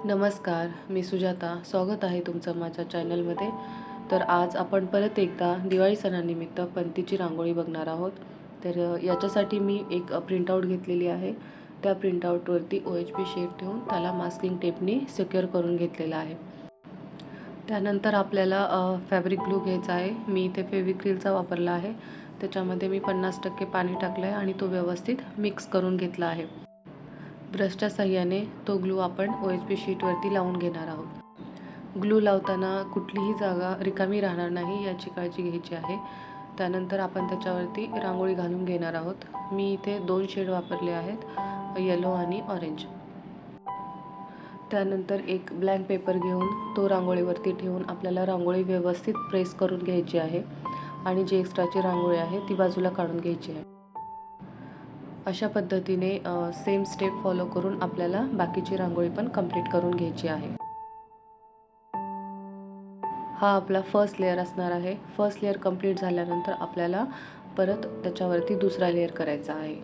नमस्कार, मी सुजाता. स्वागत आहे तुमचं माझ्या चॅनलमध्ये. तर आज आपण परत एकदा दिवाळी सणानिमित्त पणतीची रांगोळी बघणार आहोत. तर याच्यासाठी मी एक प्रिंटआउट घेतलेली आहे. त्या प्रिंटआउटवरती OHP शीट ठेवून त्याला मास्किंग टेपनी सिक्युअर करून घेतलेला आहे. त्यानंतर आपल्याला फॅब्रिक ग्लू घ्यायचा आहे. मी इथे फेविक्रिलचा वापरला आहे. त्याच्यामध्ये मी 50% पाणी टाकलं आहे आणि तो व्यवस्थित मिक्स करून घेतला आहे. ब्रशच्या साहाय्याने तो ग्लू आपण OHP शीटवरती लावून घेणार आहोत. ग्लू लावताना कुठलीही जागा रिकामी राहणार नाही याची काळजी घ्यायची आहे. त्यानंतर आपण त्याच्यावरती रांगोळी घालून घेणार आहोत. मी इथे 2 शेड वापरले आहेत, येलो आणि ऑरेंज. त्यानंतर एक ब्लँक पेपर घेऊन तो रांगोळीवरती ठेवून आपल्याला रांगोळी व्यवस्थित प्रेस करून घ्यायची आहे आणि जी एक्स्ट्राची रांगोळी आहे ती बाजूला काढून घ्यायची आहे. अशा पद्धतीने सेम स्टेप फॉलो करून आपल्याला बाकीची रांगोळी पण कंप्लीट करून घ्यायची आहे. हा आपला फर्स्ट लेयर असणार आहे. फर्स्ट लेयर कंप्लीट झाल्यानंतर आपल्याला परत त्याच्यावरती दुसरा लेयर करायचा आहे.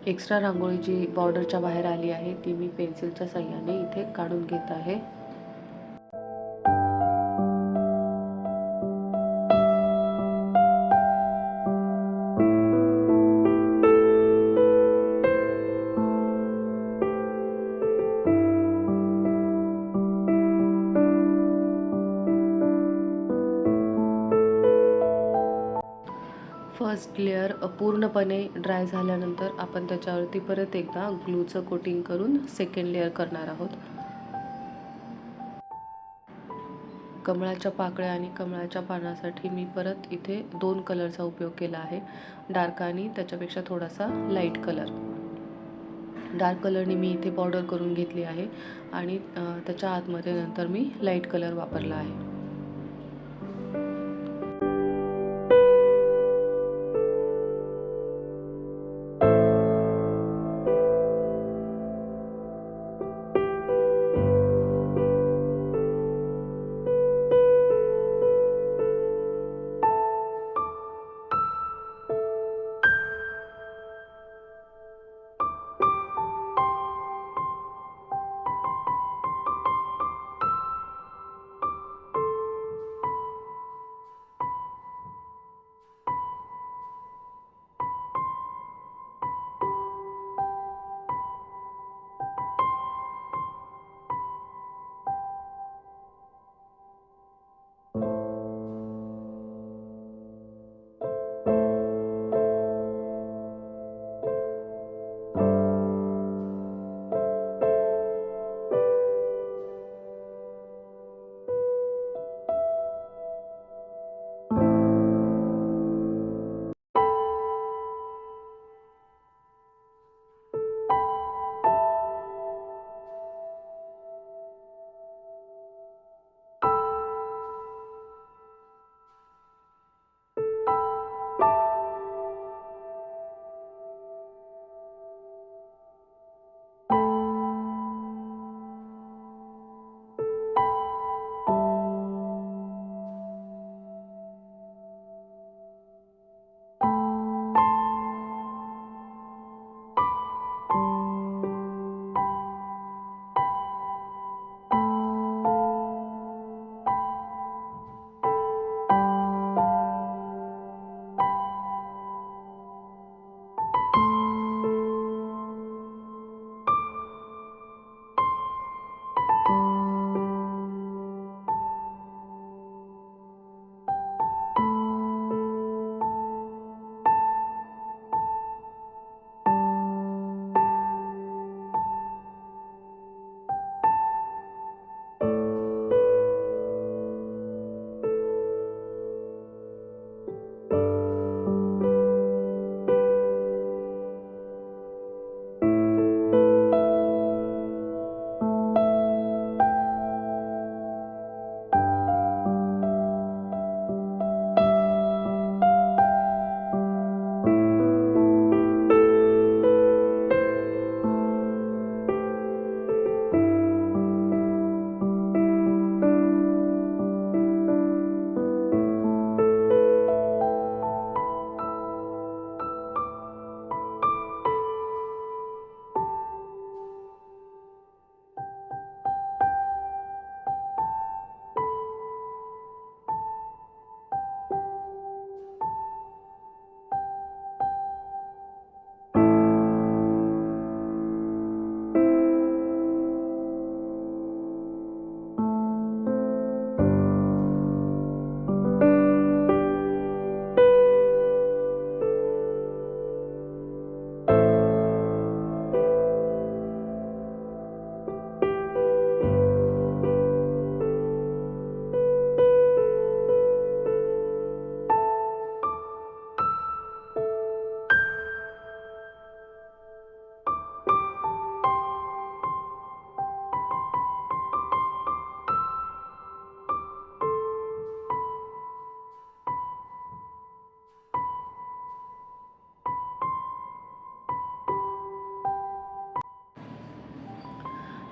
एक्स्ट्रा रांगोळी जी बॉर्डरच्या बाहेर आली आहे ती मी पेन्सिलच्या साहाय्याने इथे काढून घेत आहे. फर्स्ट लेअर पूर्णपणे ड्राय झाल्यानंतर आपण त्याच्यावरती परत एकदा ग्लूचं कोटिंग करून सेकंड लेअर करणार आहोत. कमळाच्या पाकळ्या आणि कमळाच्या पानासाठी मी परत इथे 2 कलरचा उपयोग केला आहे. डार्क आणि त्याच्यापेक्षा थोडासा लाईट कलर. डार्क कलरने मी इथे बॉर्डर करून घेतली आहे आणि त्याच्या आतमध्ये नंतर मी लाईट कलर वापरला आहे.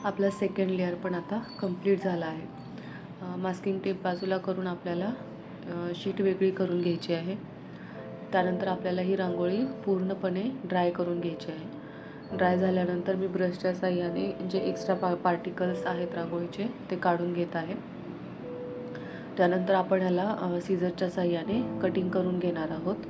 आपला सेकंड लेअर पण आता कंप्लीट झाला आहे. मास्किंग टेप बाजूला करून आपल्याला शीट वेगळी करून घ्यायची आहे. त्यानंतर आपल्याला ही रांगोळी पूर्णपणे ड्राय करून घ्यायची आहे. ड्राय झाल्यानंतर मी ब्रशच्या साहाय्याने जे एक्स्ट्रा पार्टिकल्स आहेत रांगोळीचे ते काढून घेत आहे. त्यानंतर आपण ह्याला सीझरच्या साहाय्याने कटिंग करून घेणार आहोत.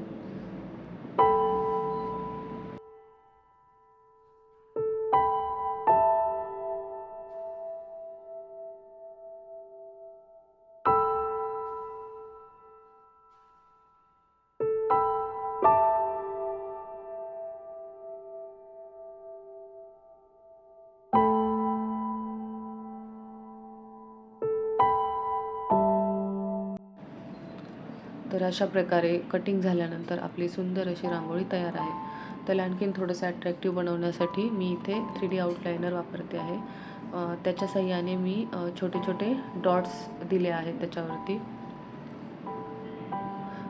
तर अशा प्रकारे कटिंग झाल्यानंतर आपली सुंदर अशी रांगोळी तयार आहे. त्याला आणखीन थोडंसं अट्रॅक्टिव्ह बनवण्यासाठी मी इथे 3D आउटलाइनर वापरते आहे. त्याच्या साहाय्याने मी छोटे छोटे डॉट्स दिले आहेत त्याच्यावरती.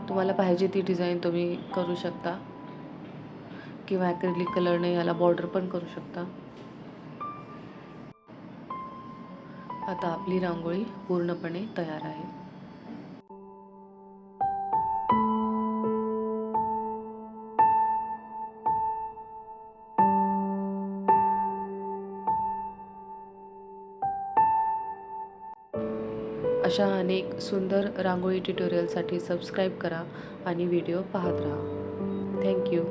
तुम्हाला पाहिजे ती डिझाईन तुम्ही करू शकता किंवा ॲक्रिलिक कलरने याला बॉर्डर पण करू शकता. आता आपली रांगोळी पूर्णपणे तयार आहे. अशा अनेक सुंदर रांगोळी ट्युटोरियलसाठी सबस्क्राईब करा आणि व्हिडिओ पाहत राहा. थँक्यू.